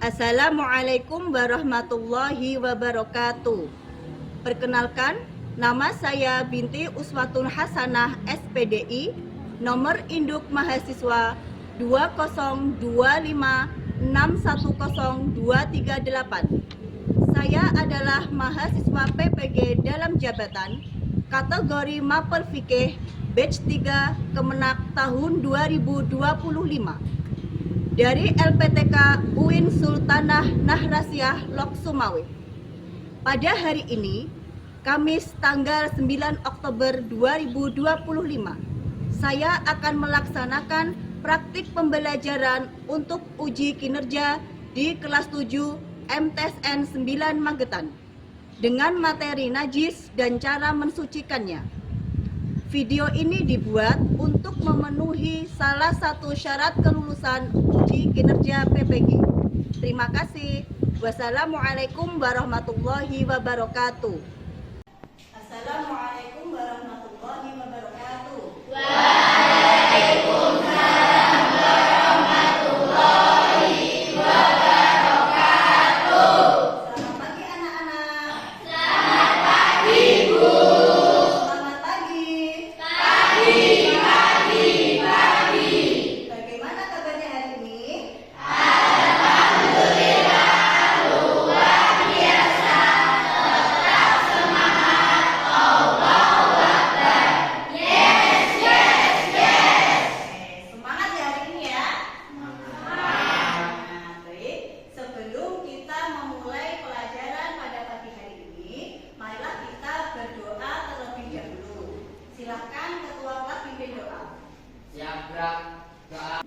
Assalamualaikum warahmatullahi wabarakatuh. Perkenalkan, nama saya binti Uswatun Hasanah SPDI, nomor induk mahasiswa 20256100238. Saya adalah mahasiswa PPG dalam jabatan kategori Mapel Fikih batch 3 Kemenak tahun 2025 dari LPTK UIN Sultanah Nahrasyah Lok Sumawe. Pada hari ini, Kamis tanggal 9 Oktober 2025, saya akan melaksanakan praktik pembelajaran untuk uji kinerja di kelas 7 MTSN 9 Magetan dengan materi najis dan cara mensucikannya. Video ini dibuat untuk memenuhi salah satu syarat kelulusan uji kinerja PPG. Terima kasih. Wassalamualaikum warahmatullahi wabarakatuh. Assalamualaikum warahmatullahi wabarakatuh. Waalaikumsalam warahmatullahi wabarakatuh. Selamat pagi anak-anak. Selamat pagi, Bu. Selamat pagi. Pagi. Bagaimana kabarnya hari ini? Alhamdulillah, luar biasa. Tetap semangat. Allahu Akbar. Yes. Semangat ya hari ini ya. Nah, baik. Sebelum kita memulai pelajaran pada pagi hari ini, marilah kita berdoa terlebih dahulu. Silakan ketua kelas pimpin doa. Siap, gerak. Doa.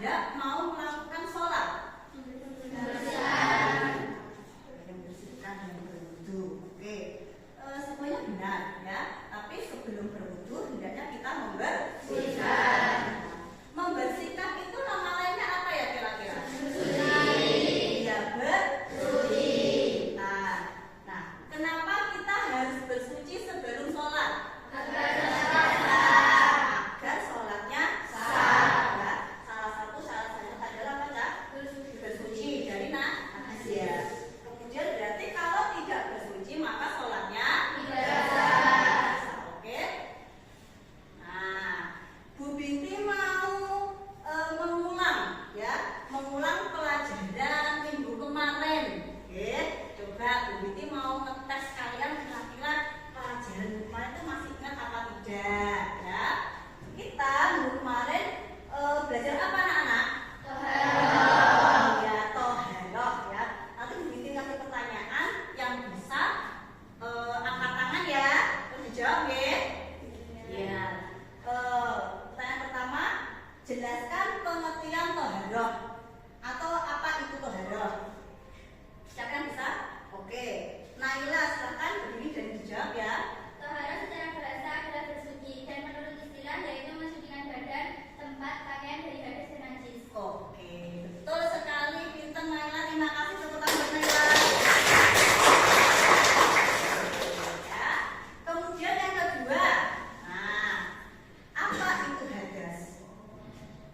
hendak mau melakukan sholat? Yang bersihkan dan berwudu. Oke, semuanya benar ya. Tapi sebelum berwudu hendaknya kita membersihkan. Membersihkan itu nama lainnya apa ya kira-kira? Iya, bersuci. Nah, kenapa kita harus bersuci sebelum sholat? Agar sholatnya sah. Ya. Salah satu syarat adalah apa, Cak? Bersuci dari najis. Kemudian berarti kalau tidak bersuci maka sholatnya tidak sah. Oke? Nah, Bu Binti mau mengulang pelajaran minggu kemarin. Oke, coba Bu Binti mau ngetes kalian kira-kira pelajaran kemarin itu masih ingat apa tidak ya? Kita minggu kemarin belajar apa anak-anak? Ya, toharoh ya. Nanti Bu Binti kasih pertanyaan yang bisa angkat tangan ya, terus dijawab ya. Ya. Pertanyaan pertama, jelaskan pengertian toharoh atau apa itu toharoh. Siapa yang bisa? Oke, Naila silakan berdiri dan dijawab ya. Toharoh secara bahasa adalah bersuci dan menurut istilah yaitu mensucikan badan, tempat, pakaian dari hadas dan najis. Oke, betul sekali, pinter Naila. Terima kasih tepuk tangan buat Naila. Ya. Kemudian yang kedua, nah, apa itu hadas?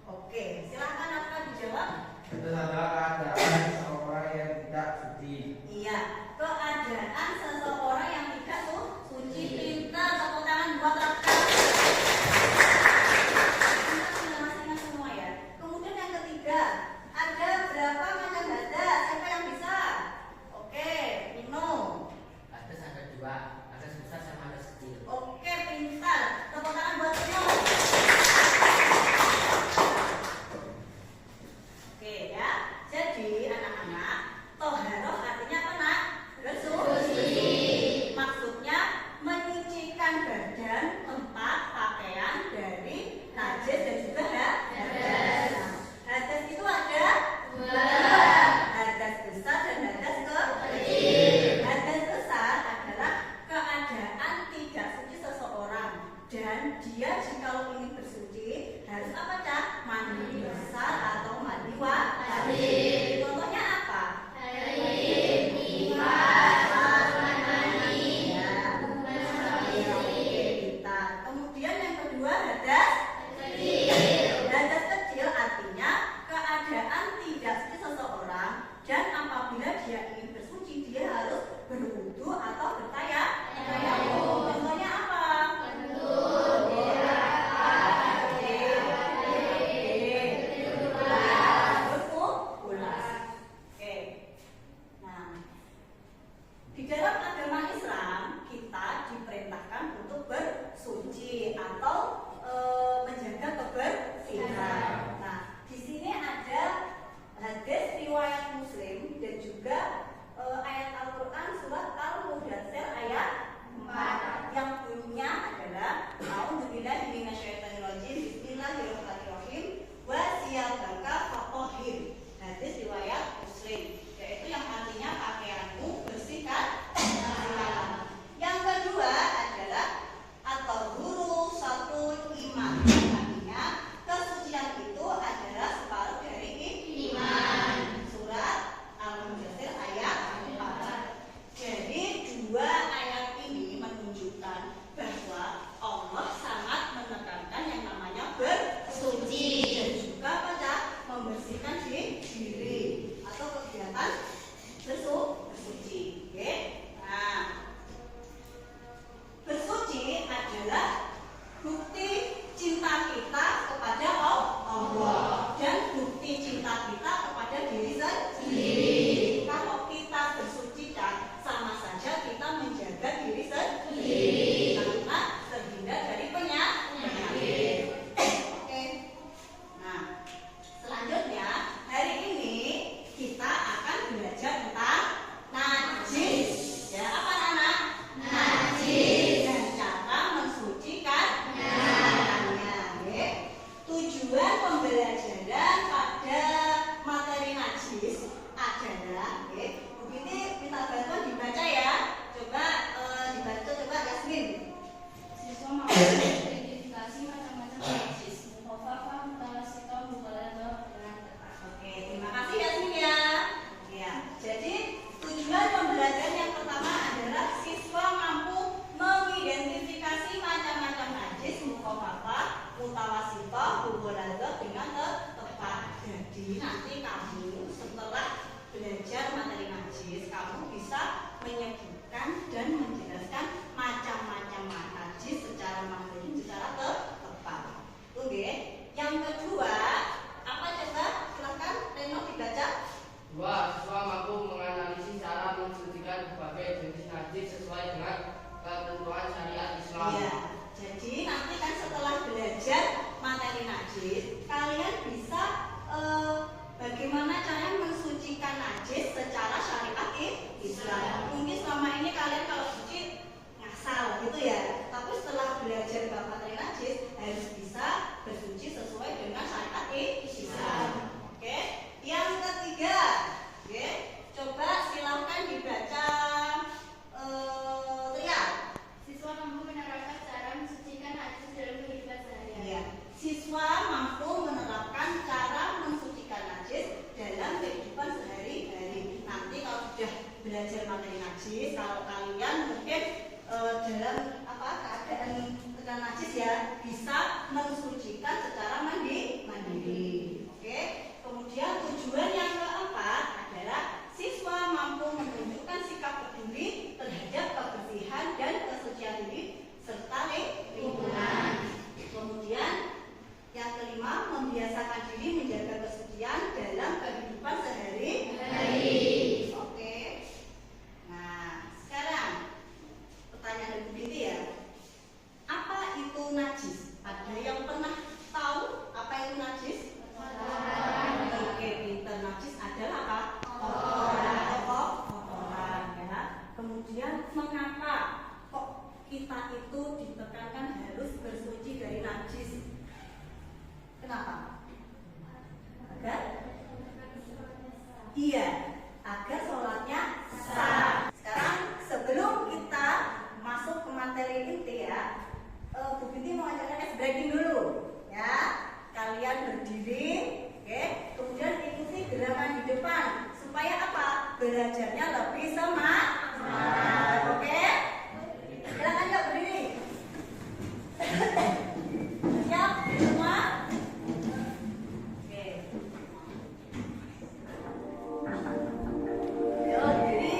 Oke, silakan apa dijawab? Itu adalah keadaan seorang yang tidak suci. Iya, keadaan seseorang yang tidak suci. Pintar, tepuk tangan buat rekan. Kita sudah masih ingat semua ya. Kemudian yang ketiga, ada berapa macam hadas? Siapa yang bisa? Oke, Nino. Hadas ada dua, hadas besar sama hadas kecil. Oke, pintar. Tepuk tangan buat Nino. Oke ya. Jadi anak Jadi nanti kamu setelah belajar materi najis, kamu bisa menyebutkan dan menjelaskan macam-macam najis secara mandiri, secara tepat. Oke. Yang kedua, apa coba? Silahkan Reno dibaca. 2. Siswa mampu menganalisis cara mensucikan berbagai jenis najis sesuai dengan ketentuan syariat Islam. Iya. Jadi nanti kan setelah belajar materi najis, kalian bisa bagaimana cara mensucikan najis secara syariat Islam. Mungkin selama ini kalian kalau suci ngasal gitu ya, tapi setelah belajar bab materi najis harus bisa bersuci sesuai dengan syariat Islam. Oke. Yang ketiga, oke, coba silakan dibaca. Lihat. Siswa mampu menerapkan cara mensucikan najis dalam kehidupan sehari-hari. Iya. Siswa mampu menerapkan cara mensucikan najis dalam kehidupan sehari-hari. Nanti kalau sudah belajar materi najis, kalau kalian mungkin dalam keadaan terkena najis ya, bisa mensucikan secara mandiri. Oke. Kemudian tujuan yang keempat adalah siswa mampu menunjukkan sikap peduli terhadap kebersihan dan kesucian diri serta lingkungan. Kemudian yang kelima, membiasakan diri menjaga kesucian dalam kehidupan sehari-hari. Oke. Nah, sekarang pertanyaan dari Bu Binti ya. Apa itu najis? Ada yang pernah tahu apa itu najis? Oke, pinter. Najis adalah apa? Kotoran ya. Kemudian mengapa kok kita itu ditekankan harus bersuci dari najis? Kenapa? Agar? Iya, agar sholatnya sah. Sekarang sebelum kita masuk ke materi inti ya, Bu Binti mau ajarkan ice breaking dulu ya. Kalian berdiri, oke, kemudian ikuti gerakan di depan supaya apa? Belajarnya lebih semangat, oke? Silakan yuk berdiri. Siap semua? Oke. Yuk berdiri.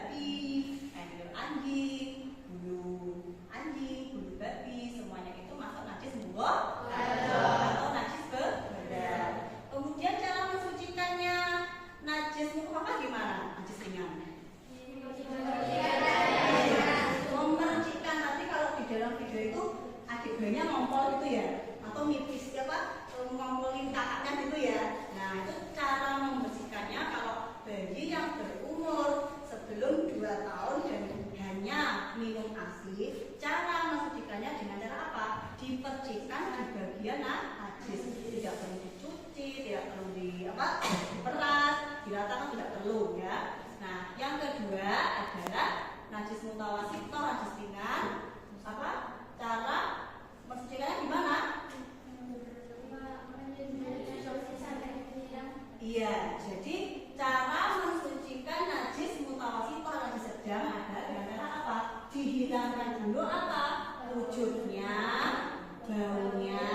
babi, liur anjing, bulu babi, semuanya itu masuk najis mukohadah atau najis badan. Kemudian cara mensucikannya najis mukohadah gimana? Najis ringan. Memercikan, nanti kalau di dalam video itu adegannya ngompol gitu ya, atau mipis ngompolin kakaknya gitu ya. Nah itu cara membersihkannya kalau bayi yang berumur sebelum 2 tahun dan hanya minum ASI, cara mensucikannya dengan cara apa? Dipercikan di bagian najis, tidak perlu dicuci, tidak perlu diperas, diratakan, tidak perlu ya. Nah yang kedua adalah najis mutawasito, najis ringan. Apa? Cara mensucikannya gimana? Iya, jadi cara mensucikan najis mutawasito, najis sedang adalah dengan cara apa? Dihilangkan dulu apa? Wujudnya, baunya,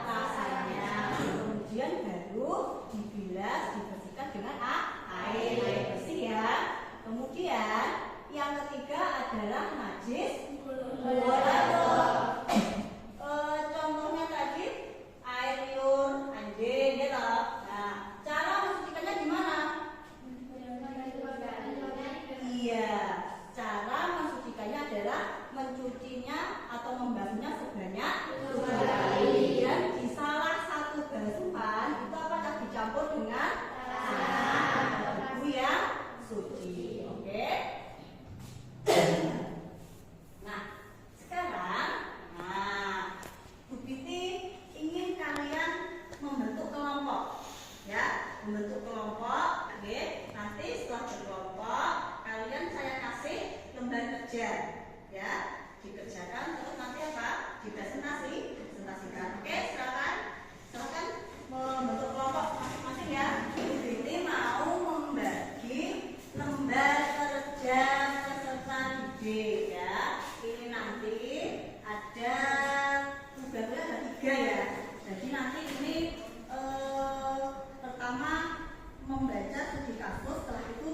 rasanya, kemudian baru dibilas, dibersihkan dengan air bersih ya. Kemudian yang ketiga adalah najis mukohadah. Contohnya tadi air liur anjing gitu. Nah, cara mensucikannya gimana? Iya, cara mensucikannya adalah mencucinya atau membasuhnya sebanyak 7 kali dan di salah satu basuhan itu apakah dicampur dengan tanah atau debu yang suci. Oke? Nah, sekarang Bu Piti ingin kalian membentuk kelompok ya, membentuk kelompok. Oke, nanti setelah berkelompok kalian saya kasih lembar kerja ya, dikerjakan terus nanti apa? Dipresentasikan. Oke, silakan membentuk kelompok masing-masing ya. Bu Piti mau membagi lembar kerja peserta didik ya. Ini nanti ada tugasnya ada 3 ya. Jadi nanti ini pertama membaca studi kasus, setelah itu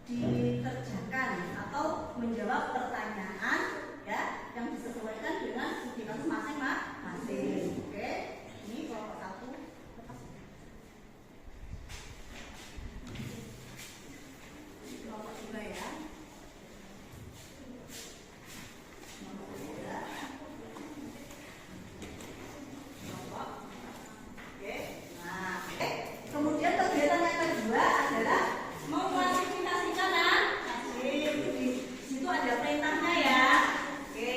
dikerjakan atau menjawab pertanyaan ya yang disesuaikan dengan studi kasus masing-masing. Oke, ini kelompok 1. Kelompok 2 ya. Kemudian kegiatan yang kedua adalah mengklasifikasikan najis. Di situ ada perintahnya ya. Oke.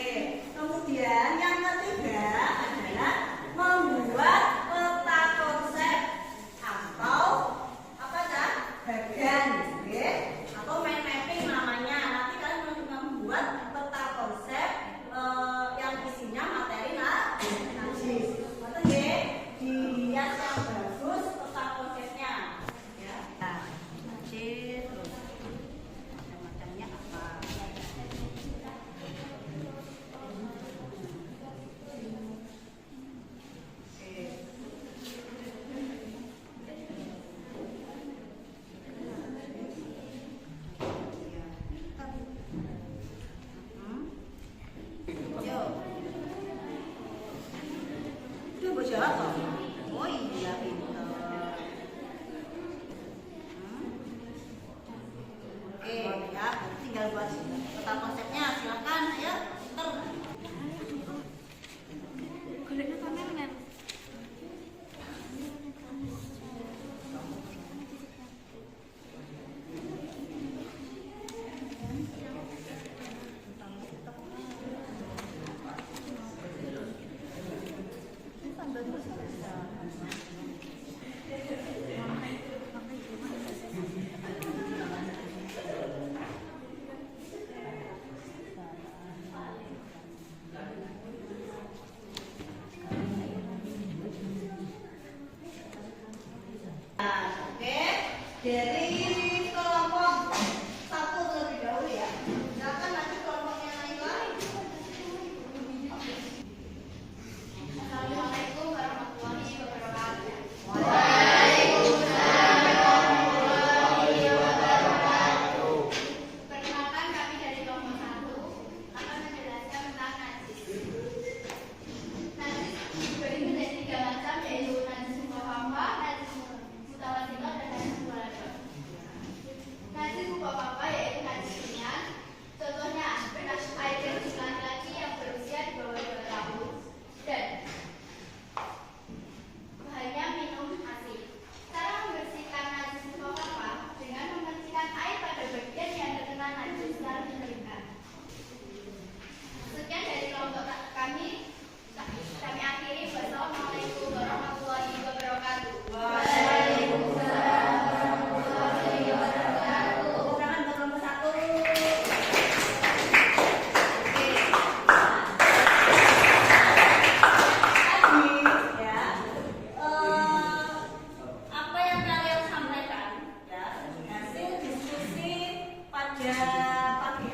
Kemudian yang ketiga adalah membuat peta konsep atau apa dah? Bagan, oke? Atau mind mapping namanya. Nanti kalian membuat peta konsep yang isinya materi najis. Betul ya? Dihias yang bagus peta konsepnya ya. Nah, najis terus macam-macamnya apa? Coba jawab toh. Oh iya pintar. Oke ya, tinggal buat peta konsepnya. Silakan ayo. Goleknya kameramen.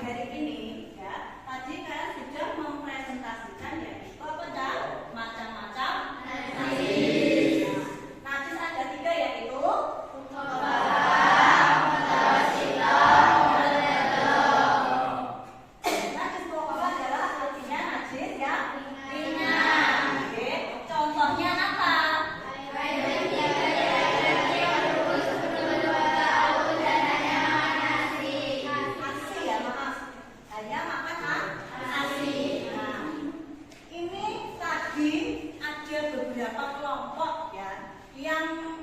hari ini ya, tadi kalian sudah mempresentasikan yaitu apa dah? Macam-macam najis. Najis ada 3 yaitu najis pokoknya adalah artinya najis yang ringan. Oke, contohnya apa? Nasi ya, maaf. Hanya makan nasi. Nah, ini tadi ada beberapa kelompok ya yang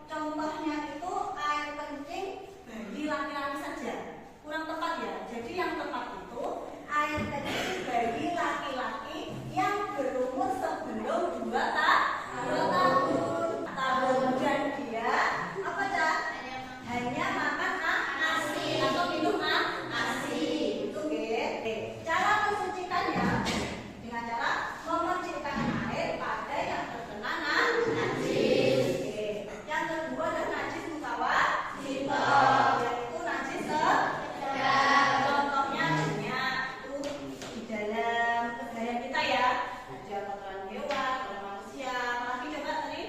contohnya itu air kencing bagi laki-laki saja. Kurang tepat ya. Jadi yang tepat itu air kencing bagi laki-laki yang berumur sebelum 2 tahun. Dan dia apa dah? Hanya makan nasi atau minum nasi. Itu nggih. Cara mensucikannya dengan cara memercikkan air pada yang terkena najis. Oke. Yang kedua adalah najis mutawatir, yaitu najis sedang. Contohnya banyak itu di dalam keseharian kita ya. Ada kotoran hewan, kotoran manusia. Apalagi coba tadi?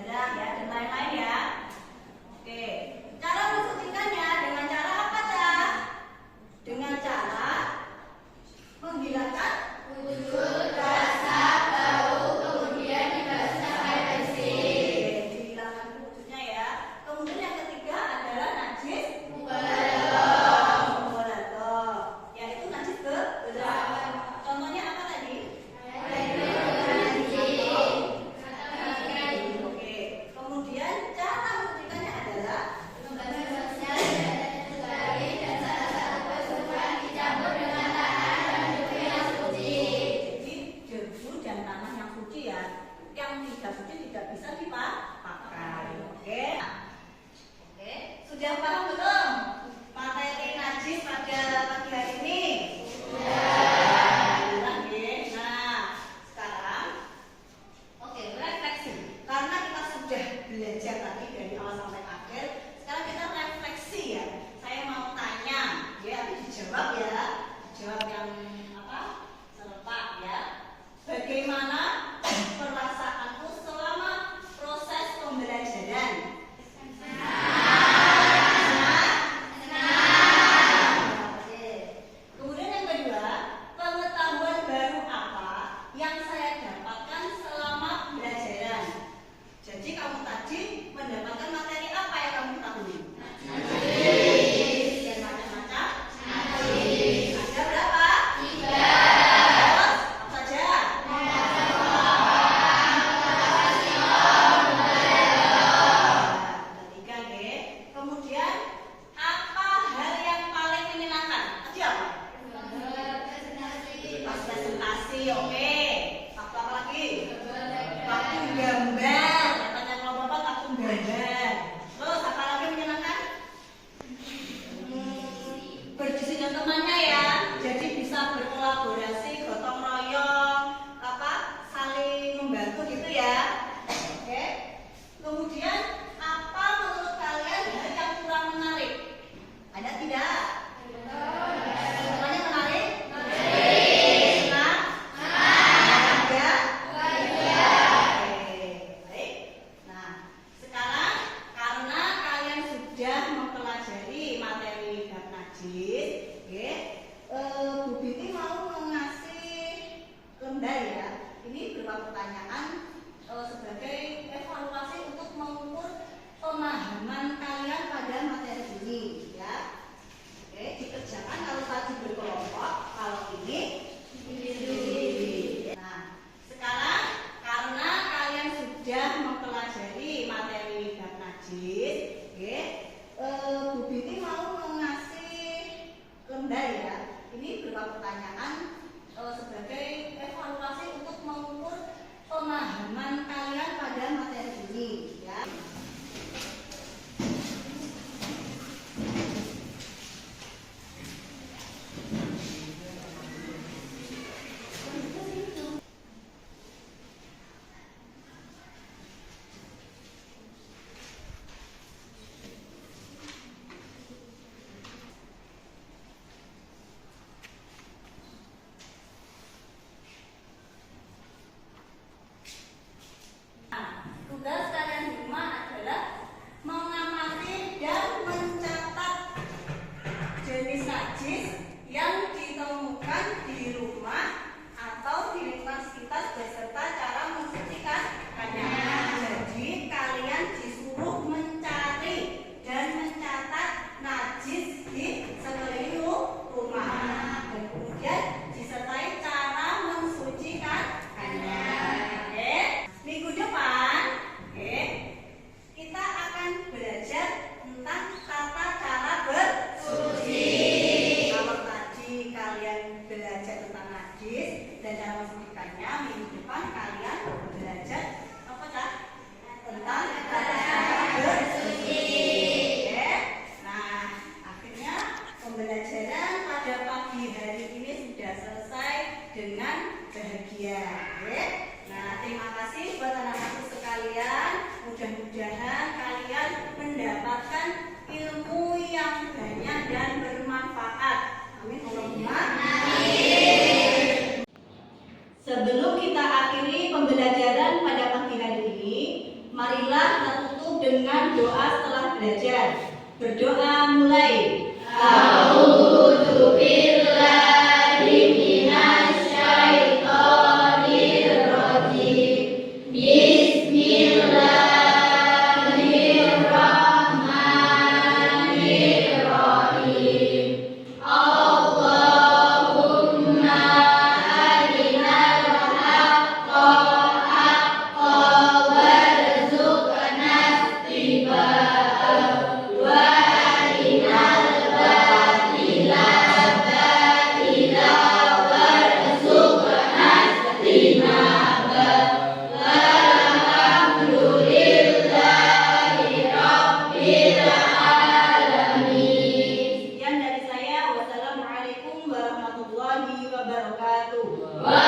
Darah ya dan lain-lain ya. Oke. Cara mensucikannya dengan cara apa dah? Dengan cara menghilangkan dihilangkan wujudnya ya. Kemudian yang ketiga adalah najis mughalladah, yaitu najis berat. Contohnya apa tadi? Oke. Kemudian cara mensucikannya adalah jadi debu dan tanah yang suci ya. Yang tidak suci tidak bisa dipakai. Oke. Oke. Sudah paham belum materi najis pada pagi hari ini? Sudah. Nah, sekarang oke, refleksi. Karena kita sudah belajar tadi dari awal sampai akhir, sekarang kita refleksi ya. Saya mau tanya, ya nanti dijawab ya. Dijawab yang apa? Serempak ya. Bagaimana perasaanku selama proses pembelajaran? Oke. Kemudian yang kedua, pengetahuan baru apa yang saya dapatkan selama pembelajaran? Jadi kamu tadi mendapatkan materi apa yang kamu ketahui? Dan macam-macam. Ada berapa? 3. Terus apa saja? Ada 3 nggih. Kemudian apa hal yang paling menyenangkan? Tadi apa? Pas presentasi, oke. Waktu apa lagi? Waktu gambar. Katanya kalau bapak waktu gambar. Terus apa lagi menyenangkan? Berdiskusi dengan temannya ya. Jadi bisa berkolaborasi, gotong royong, apa? Saling membantu gitu ya. Oke. Kemudian apa menurut kalian hal yang kurang menarik? Ada tidak? Semuanya menarik? Senang? Ada? Oke, baik. Nah, sekarang karena kalian sudah mempelajari materi bab najis, oke, Bu Binti mau mengasih lembar ya. Ini berupa pertanyaan sebagai evaluasi untuk mengukur pemahaman kalian pada materi ini ya. Oke, dikerjakan kalau tadi berkelompok, kalau ini sendiri. Nah, sekarang karena kalian sudah mempelajari materi bab najis, oke, Bu Binti mau mengasih lembar ya. Ini berupa pertanyaan sebagai evaluasi untuk mengukur pemahaman kalian pada materi ini ya. belajar. Berdoa mulai. Sekian dari saya. Wassalamualaikum warahmatullahi wabarakatuh.